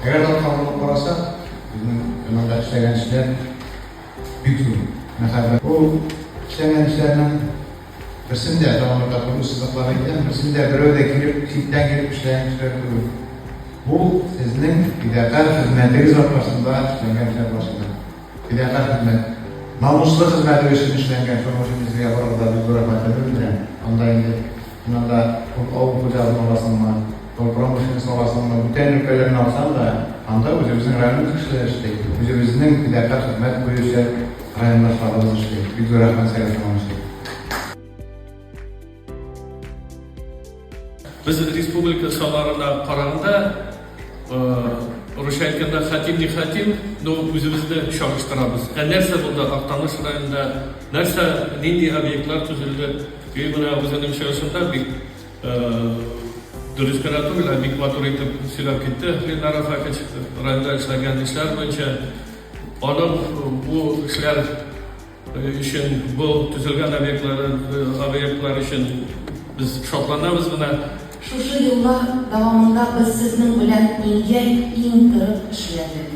Eğer de kavramı varsa, bizim yanında işleyen işler büyük sorun. Mesela o işleyen işlerden birisinde zamanı kapımı sızlıklara giden, birisinde bir öde girip, çiftten girip işleyen işler duruyor. Bu sizin fidakar hizmetiniz ortasında işleyen işler başında. Fidakar hizmet. Namuslu hizmeti için işleyen sonuçumuzda yaparlar da bir bırakmakta bildiren. Onda indi, bunlarda o kucağının olasınlar, promosyonist olasınlar, bütün ülkelerini alsan da anda özümüzün rayonun kışları işte, özümüzün fidakar hizmet bu işler rayonlaşmalarımız işte, bir bırakman seyretiyormuş işte. Biz Respublika sahalarına qaraganda urush aytganda xatim, o'zimizda ishonishtiramiz. Narsa bo'ldi Aqtanish rayonida, narsa nindi obyektlar tuzildi. Mana o'zining shoshida durust qaratular, big motor etib silab ketdi. Naraf aka chiqdi. Rayonda ishlagan ishlar bo'yicha olim bu ishlar uchun bu tuzilgan obyektlar uchun biz shodlanamiz. Mana Şuşu yıllar davamında biz sizin bilen ince kırıp işledik.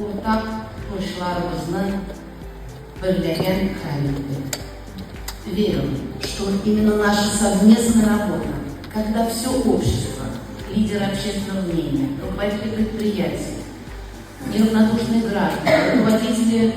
Ortak koşularımızı birleyen halinde. Верим, что именно наша совместная работа, когда все общество, лидеры общественного мнения, руководители предприятий, неравнодушные граждане, руководители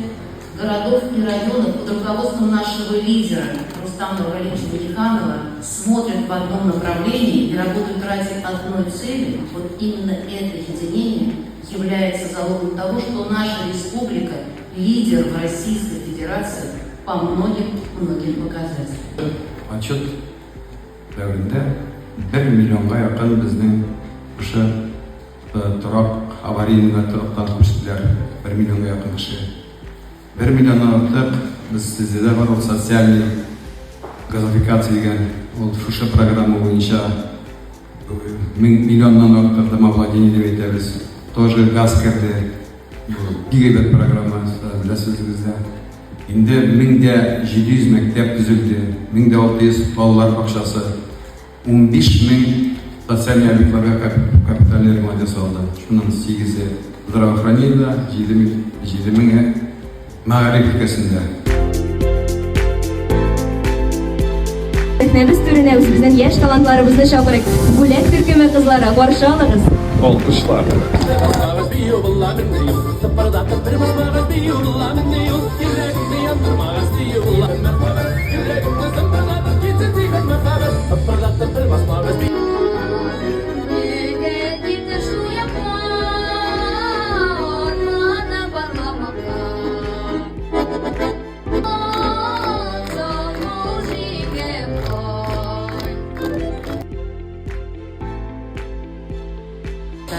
городов и районов под руководством нашего лидера Рустама Нургалиевича Валиханова смотрят в одном направлении и работают ради одной цели, вот именно это единение является залогом того, что наша республика лидер в Российской Федерации по многим показателям. Отчет дәврендә 1 миллионга якын безнең кеше торак аварийный торактан күчтеләр. 1 миллионга якын кеше. 1 миллионнан артык без сездә бар ул социальный газификация дигән ул шушы программа буенча миллионнан артык домовладение дип әйтәбез. Тоже газ керде. Гигабайт программа беләсезгездә. Инде 1700 мәктәп төзелде. 1600 балалар бакчасы. 15000 социальный объектларга капитальный ремонт ясалды. Шуның 8-е здравоохранение, 7000 мәгариф өлкәсендә. Biz төренәбез, безнең яшь талантларыбызны чакырыйк. Бүләк төркеме кызлары, каршы алыгыз. Алкышлар.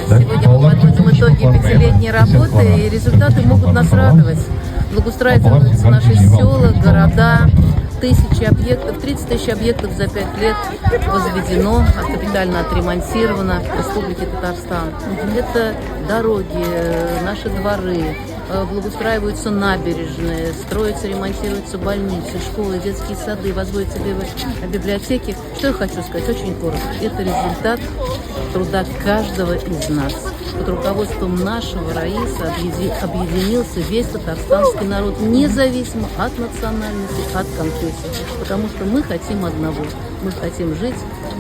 Сегодня мы подводим итоги 5-летней работы, и результаты могут нас радовать. Благоустраиваются наши села, города, тысячи объектов, 30 тысяч объектов за 5 лет возведено, капитально отремонтировано в Республике Татарстан. Это дороги, наши дворы, благоустраиваются набережные, строятся, ремонтируются больницы, школы, детские сады, возводятся библиотеки. Что я хочу сказать? Очень коротко. Это результат труда каждого из нас. Под руководством нашего Раиса объединился весь татарстанский народ, независимо от национальности, от конфессии. Потому что мы хотим одного. Мы хотим жить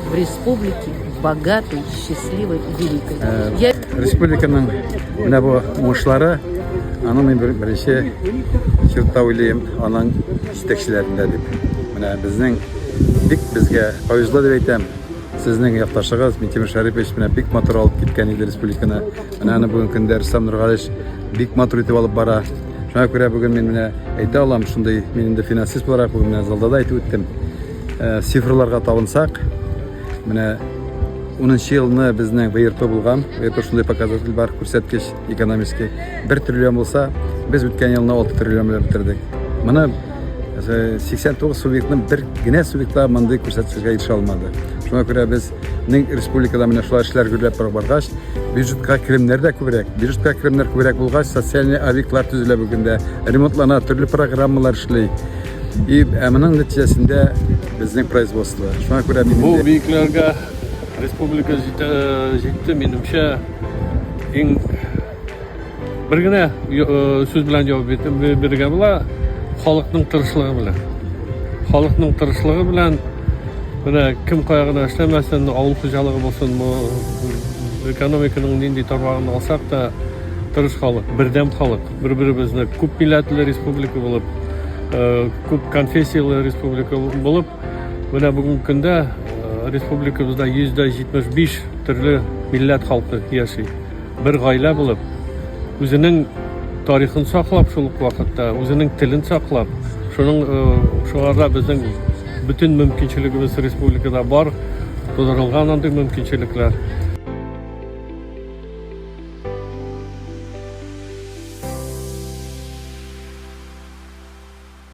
в республике богатой, счастливой, великой. Республиканың менә бу уңышлары аның мен беренче чиртта уйлыйм, аның җитәкчеләрендә дип. Менә безнең бик безгә файзлы дип әйтәм. Сезнең якташыгыз Минтимер Шәрипович менә бик матур алып киткән иде республиканы. Менә аны бүген көндә Рустам Нургалиевич бик матур итеп алып бара. Шуңа күрә бүген мин менә әйтә алам, шундый мин инде финансист буларак бүген менә залда да әйтеп үттем. Цифрларга табынсак, менә 10 елны безнең ВРП булган, ВРП шундый показатель бар, күрсәткеч экономический 1 триллион булса, без үткән елны 6 триллион белән битердек. Моны 89 субъектның бер генә субъектта мондый күрсәткечкә ирешә алмады. Шуңа күрә без республикада менә шулай эшләр гөрләп баргач, бюджетка керемнәр дә күбрәк. Бюджетка керемнәр күбрәк булгач, социаль объектлар төзелә бүгендә, ремонтлана, төрле программалар эшли. И моның нәтиҗәсендә безнең производство. Шуңа күрә бу биекләргә республика җитте, минемчә Ең bir gina so'z bilan javob bergan bo'lar, xalqning tirikchiligi bilan. Xalqning tirikchiligi bilan mana kim qo'yag'ini ishlamasin, avul xo'jaligi bo'lsin, ekonomikaning nindi tarmog'ini olsak da tirish xalq, birdam xalq, bir-birimizni ko'p millatli respublika bo'lib, ko'p konfessiyali respublika bo'lib, mana bugungi kunda respublikamizda 175 turli millat xalqi yashaydi. Bir oila bo'lib, o'zining tarixini saqlab, shu vaqtda o'zining tilini saqlab, shularga bizning butun mumkinchiligimiz respublikada bor, to'ldirilgan mumkinchiliklar.